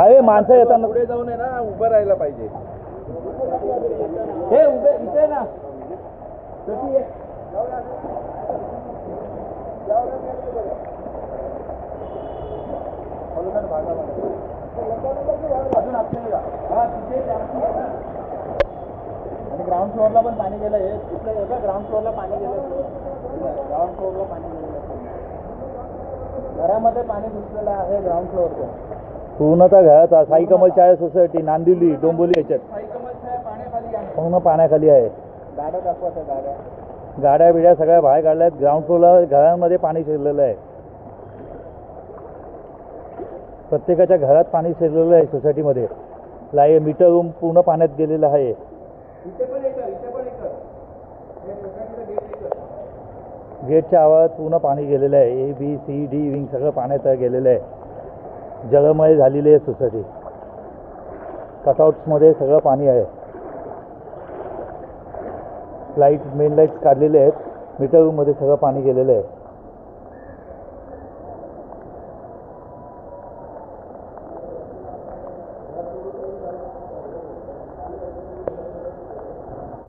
अरे माणसं येतात पुढे जाऊन आहे ना उभं राहायला पाहिजे. हे उभे इथे ना आणि ग्राउंड फ्लोअरला पण पाणी गेलं. हे तिथलं ग्राउंड फ्लोअरला पाणी गेलं. ग्राउंड फ्लोअरला पाणी गेलेलं घरामध्ये पाणी घुसलेलं आहे. ग्राउंड फ्लोअरचं पूर्णतः घरात साई कमल छाया सोसायटी नांदिवली डोंबिवली याच्यात साई कमल छाया पाण्याखाली आहे. पूर्ण पाण्याखाली आहे. गाड्या दाखवत गाड्या बिड्या सगळ्या बाहेर काढल्यात. ग्राउंड फ्लोअरला घरांमध्ये पाणी शिरलेलं आहे. प्रत्येकाच्या घरात पाणी शिरलेलं आहे. सोसायटीमध्ये मीटर रूम पूर्ण पाण्यात गेलेलं आहे. गेटच्या आवारात पूर्ण पाणी गेलेलं आहे. ABCD विंग सगळं पाण्यात गेलेलं आहे. जलमय झालेली आहे सोसायटी. कटआउट्समध्ये सगळं पाणी आहे. लाईट मेन लाईट्स काढलेले आहेत. मीटर रूममध्ये सगळं पाणी गेलेलं आहे.